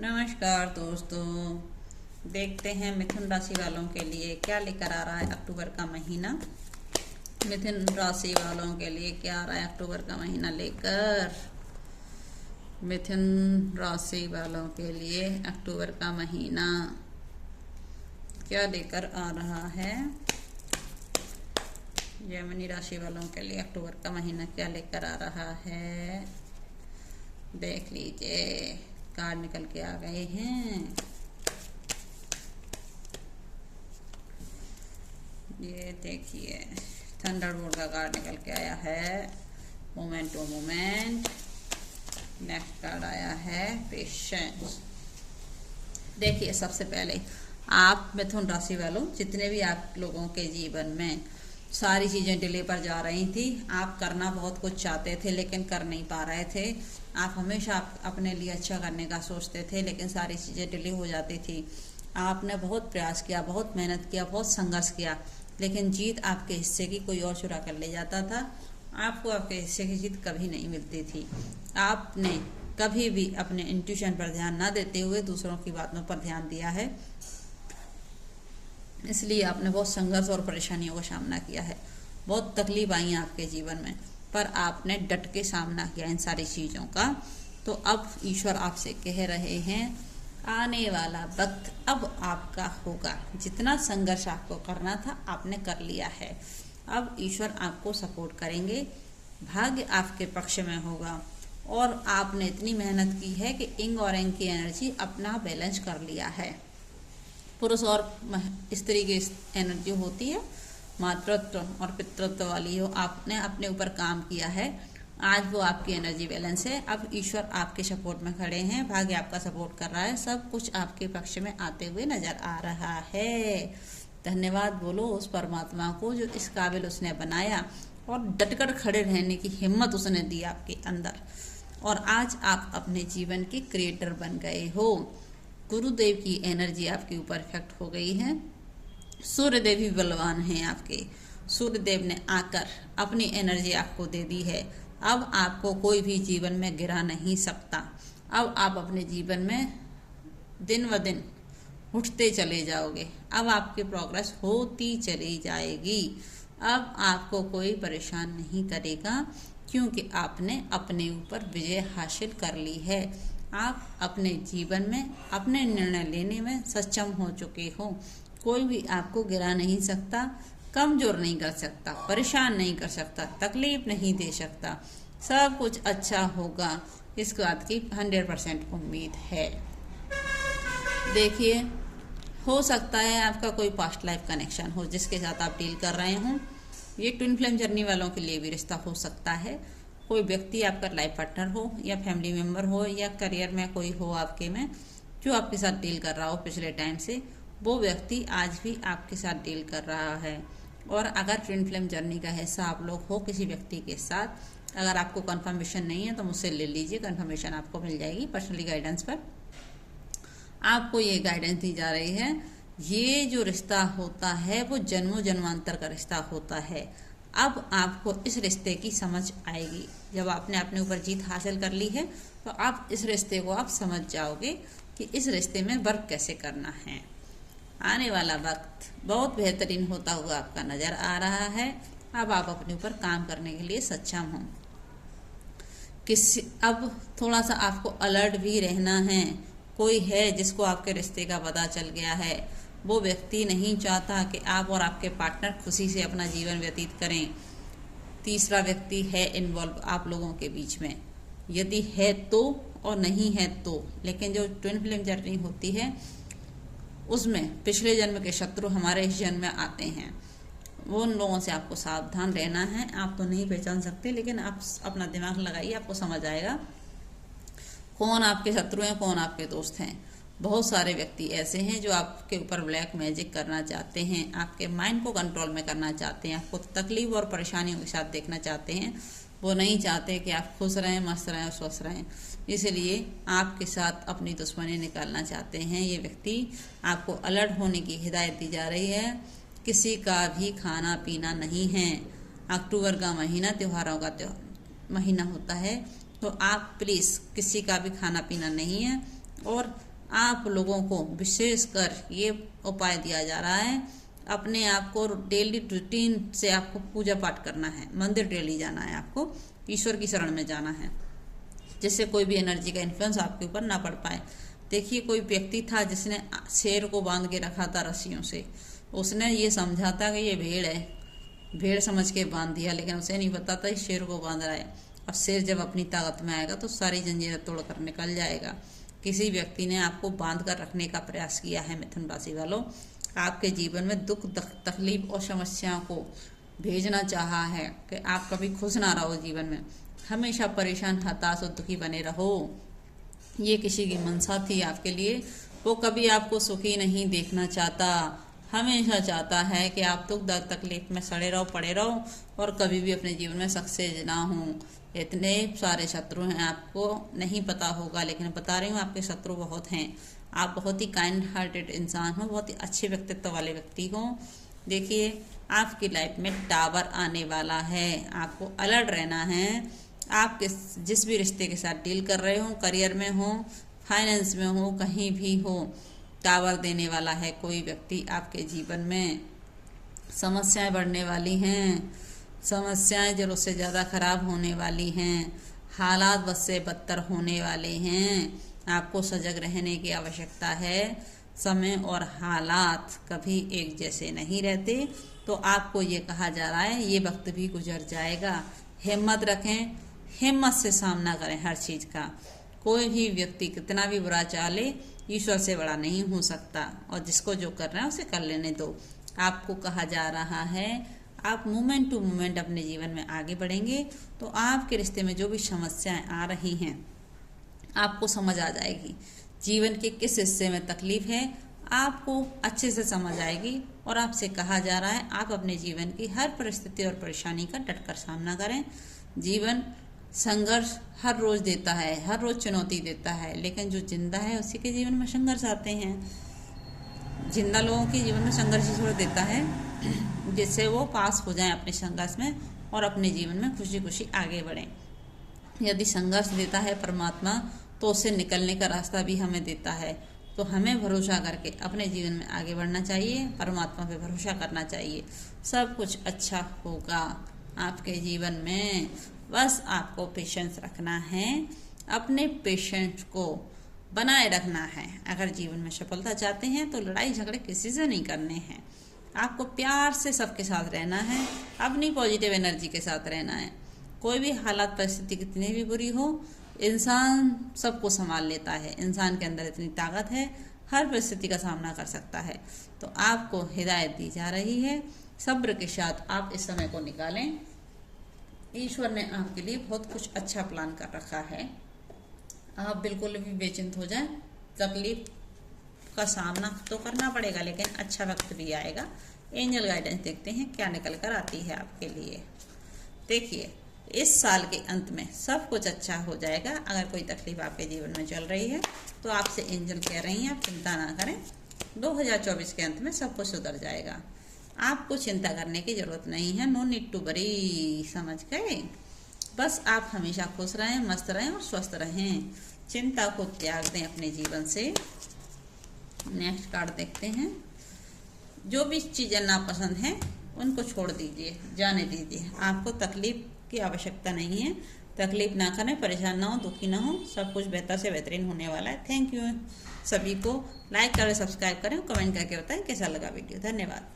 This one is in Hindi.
नमस्कार दोस्तों, देखते हैं मिथुन राशि वालों के लिए क्या लेकर आ रहा है अक्टूबर का महीना। मिथुन राशि वालों के लिए क्या आ रहा है अक्टूबर का महीना लेकर। मिथुन राशि वालों के लिए अक्टूबर का महीना क्या लेकर आ रहा है। जेमिनी राशि वालों के लिए अक्टूबर का महीना क्या लेकर आ रहा है, देख लीजिए। कार्ड निकल के आ गए हैं। ये देखिए, थंडरबोल्ट का कार्ड निकल के आया है। Moment to moment. Next card आया है पेशेंस। देखिए, सबसे पहले आप मिथुन राशि वालों, जितने भी आप लोगों के जीवन में सारी चीज़ें डिले पर जा रही थी, आप करना बहुत कुछ चाहते थे लेकिन कर नहीं पा रहे थे। आप हमेशा अपने लिए अच्छा करने का सोचते थे लेकिन सारी चीज़ें डिले हो जाती थी। आपने बहुत प्रयास किया, बहुत मेहनत किया, बहुत संघर्ष किया, लेकिन जीत आपके हिस्से की कोई और चुरा कर ले जाता था। आपको आपके हिस्से की जीत कभी नहीं मिलती थी। आपने कभी भी अपने इंट्यूशन पर ध्यान न देते हुए दूसरों की बातों पर ध्यान दिया है, इसलिए आपने बहुत संघर्ष और परेशानियों का सामना किया है। बहुत तकलीफ आई आपके जीवन में, पर आपने डट के सामना किया इन सारी चीज़ों का। तो अब ईश्वर आपसे कह रहे हैं, आने वाला वक्त अब आपका होगा। जितना संघर्ष आपको करना था आपने कर लिया है। अब ईश्वर आपको सपोर्ट करेंगे, भाग्य आपके पक्ष में होगा। और आपने इतनी मेहनत की है कि इंग और एंग की एनर्जी अपना बैलेंस कर लिया है। पुरुष और स्त्री की एनर्जी होती है मातृत्व और पितृत्व वाली हो, आपने अपने ऊपर काम किया है। आज वो आपकी एनर्जी बैलेंस है। अब ईश्वर आपके सपोर्ट में खड़े हैं, भाग्य आपका सपोर्ट कर रहा है, सब कुछ आपके पक्ष में आते हुए नजर आ रहा है। धन्यवाद बोलो उस परमात्मा को जो इस काबिल उसने बनाया और डटकर खड़े रहने की हिम्मत उसने दी आपके अंदर। और आज आप अपने जीवन के क्रिएटर बन गए हो। गुरुदेव की एनर्जी आपके ऊपर इफेक्ट हो गई है। सूर्यदेव भी बलवान हैं आपके। सूर्यदेव ने आकर अपनी एनर्जी आपको दे दी है। अब आपको कोई भी जीवन में गिरा नहीं सकता। अब आप अपने जीवन में दिन व दिन उठते चले जाओगे। अब आपकी प्रोग्रेस होती चली जाएगी। अब आपको कोई परेशान नहीं करेगा, क्योंकि आपने अपने ऊपर विजय हासिल कर ली है। आप अपने जीवन में अपने निर्णय लेने में सक्षम हो चुके हो। कोई भी आपको गिरा नहीं सकता, कमजोर नहीं कर सकता, परेशान नहीं कर सकता, तकलीफ नहीं दे सकता। सब कुछ अच्छा होगा, इस बात की 100% उम्मीद है। देखिए, हो सकता है आपका कोई पास्ट लाइफ कनेक्शन हो जिसके साथ आप डील कर रहे हो। ये ट्विन फ्लेम जर्नी वालों के लिए भी रिश्ता हो सकता है। कोई व्यक्ति आपका लाइफ पार्टनर हो या फैमिली मेम्बर हो या करियर में कोई हो आपके में जो आपके साथ डील कर रहा हो पिछले टाइम से, वो व्यक्ति आज भी आपके साथ डील कर रहा है। और अगर ट्विन फ्लेम जर्नी का हिस्सा आप लोग हो किसी व्यक्ति के साथ, अगर आपको कंफर्मेशन नहीं है तो मुझसे ले लीजिए, कंफर्मेशन आपको मिल जाएगी पर्सनली गाइडेंस पर। आपको ये गाइडेंस दी जा रही है, ये जो रिश्ता होता है वो जन्मों जन्मांतर का रिश्ता होता है। अब आपको इस रिश्ते की समझ आएगी। जब आपने अपने ऊपर जीत हासिल कर ली है तो आप इस रिश्ते को आप समझ जाओगे कि इस रिश्ते में वर्क कैसे करना है। आने वाला वक्त बहुत बेहतरीन होता हुआ आपका नजर आ रहा है। अब आप अपने ऊपर काम करने के लिए सक्षम हो। अब थोड़ा सा आपको अलर्ट भी रहना है। कोई है जिसको आपके रिश्ते का पता चल गया है। वो व्यक्ति नहीं चाहता कि आप और आपके पार्टनर खुशी से अपना जीवन व्यतीत करें। तीसरा व्यक्ति है इन्वॉल्व आप लोगों के बीच में। यदि है तो, और नहीं है तो। लेकिन जो ट्विन फ्लेम जर्नी होती है उसमें पिछले जन्म के शत्रु हमारे इस जन्म में आते हैं। वो उन लोगों से आपको सावधान रहना है। आप तो नहीं पहचान सकते, लेकिन आप अपना दिमाग लगाइए, आपको समझ आएगा कौन आपके शत्रु हैं, कौन आपके दोस्त हैं। बहुत सारे व्यक्ति ऐसे हैं जो आपके ऊपर ब्लैक मैजिक करना चाहते हैं, आपके माइंड को कंट्रोल में करना चाहते हैं, आपको तकलीफ और परेशानियों के साथ देखना चाहते हैं। वो नहीं चाहते कि आप खुश रहें, मस्त रहें और स्वस्थ रहें। इसलिए आपके साथ अपनी दुश्मनी निकालना चाहते हैं ये व्यक्ति। आपको अलर्ट होने की हिदायत दी जा रही है। किसी का भी खाना पीना नहीं है। अक्टूबर का महीना त्योहारों का महीना होता है, तो आप प्लीज़ किसी का भी खाना पीना नहीं है। और आप लोगों को विशेषकर ये उपाय दिया जा रहा है, अपने आप को डेली रूटीन से आपको पूजा पाठ करना है, मंदिर डेली जाना है, आपको ईश्वर की शरण में जाना है, जिससे कोई भी एनर्जी का इन्फ्लुएंस आपके ऊपर ना पड़ पाए। देखिए, कोई व्यक्ति था जिसने शेर को बांध के रखा था रस्सियों से। उसने ये समझा था कि ये भेड़ है, भेड़ समझ के बांध दिया, लेकिन उसे नहीं पता था इस शेर को बांध रहा है। अब शेर जब अपनी ताकत में आएगा तो सारी जंजीरें तोड़कर निकल जाएगा। किसी व्यक्ति ने आपको बांध कर रखने का प्रयास किया है मिथुन राशि वालों, आपके जीवन में दुख तकलीफ और समस्याओं को भेजना चाहा है कि आप कभी खुश ना रहो, जीवन में हमेशा परेशान, हताश और दुखी बने रहो। ये किसी की मनसा थी आपके लिए। वो कभी आपको सुखी नहीं देखना चाहता, हमेशा चाहता है कि आप दुख दर्द तकलीफ में सड़े रहो, पड़े रहो और कभी भी अपने जीवन में सक्सेस ना हो। इतने सारे शत्रु हैं, आपको नहीं पता होगा, लेकिन बता रही हूँ आपके शत्रु बहुत हैं। आप बहुत ही काइंड हार्टेड इंसान हो, बहुत ही अच्छे व्यक्तित्व वाले व्यक्ति हो। देखिए, आपकी लाइफ में टावर आने वाला है, आपको अलर्ट रहना है। आप जिस भी रिश्ते के साथ डील कर रहे हो, करियर में हो, फाइनेंस में हो, कहीं भी हो, टावर देने वाला है कोई व्यक्ति आपके जीवन में। समस्याएं बढ़ने वाली हैं, समस्याएं जरूरत से ज़्यादा खराब होने वाली हैं, हालात बद से बदतर होने वाले हैं। आपको सजग रहने की आवश्यकता है। समय और हालात कभी एक जैसे नहीं रहते, तो आपको ये कहा जा रहा है ये वक्त भी गुजर जाएगा। हिम्मत रखें, हिम्मत से सामना करें हर चीज़ का। कोई भी व्यक्ति कितना भी बुरा चाले, ईश्वर से बड़ा नहीं हो सकता, और जिसको जो करना है उसे कर लेने दो। आपको कहा जा रहा है आप मोमेंट टू मोमेंट अपने जीवन में आगे बढ़ेंगे, तो आपके रिश्ते में जो भी समस्याएं आ रही हैं आपको समझ आ जाएगी। जीवन के किस हिस्से में तकलीफ है आपको अच्छे से समझ आएगी, और आपसे कहा जा रहा है आप अपने जीवन की हर परिस्थिति और परेशानी का डटकर सामना करें। जीवन संघर्ष हर रोज देता है, हर रोज चुनौती देता है, लेकिन जो जिंदा है उसी के जीवन में संघर्ष आते हैं। जिंदा लोगों के जीवन में संघर्ष ईश्वर देता है, जिससे वो पास हो जाएं अपने संघर्ष में और अपने जीवन में खुशी खुशी आगे बढ़ें। यदि संघर्ष देता है परमात्मा, तो उससे निकलने का रास्ता भी हमें देता है। तो हमें भरोसा करके अपने जीवन में आगे बढ़ना चाहिए, परमात्मा पे भरोसा करना चाहिए। सब कुछ अच्छा होगा आपके जीवन में। बस आपको पेशेंस रखना है, अपने पेशेंस को बनाए रखना है। अगर जीवन में सफलता चाहते हैं तो लड़ाई झगड़े किसी से नहीं करने हैं। आपको प्यार से सबके साथ रहना है, अपनी पॉजिटिव एनर्जी के साथ रहना है। कोई भी हालात परिस्थिति कितनी भी बुरी हो, इंसान सबको संभाल लेता है। इंसान के अंदर इतनी ताकत है, हर परिस्थिति का सामना कर सकता है। तो आपको हिदायत दी जा रही है, सब्र के साथ आप इस समय को निकालें। ईश्वर ने आपके लिए बहुत कुछ अच्छा प्लान कर रखा है। आप बिल्कुल भी बेचिंत हो जाएं, तकलीफ का सामना तो करना पड़ेगा, लेकिन अच्छा वक्त भी आएगा। एंजल गाइडेंस देखते हैं क्या निकल कर आती है आपके लिए। देखिए, इस साल के अंत में सब कुछ अच्छा हो जाएगा। अगर कोई तकलीफ आपके जीवन में चल रही है तो आपसे एंजल कह रही हैं आप चिंता ना करें, 2024 के अंत में सब कुछ सुधर जाएगा। आपको चिंता करने की जरूरत नहीं है, नो नीड टू वरी, समझ गए। बस आप हमेशा खुश रहें, मस्त रहें और स्वस्थ रहें। चिंता को त्याग दें अपने जीवन से। नेक्स्ट कार्ड देखते हैं। जो भी चीज़ें नापसंद हैं उनको छोड़ दीजिए, जाने दीजिए। आपको तकलीफ की आवश्यकता नहीं है। तकलीफ ना करें, परेशान ना हो, दुखी ना हो, सब कुछ बेहतर से बेहतरीन होने वाला है। Thank you. सभी को लाइक करें, सब्सक्राइब करें, कमेंट करके बताएं कैसा लगा वीडियो। धन्यवाद।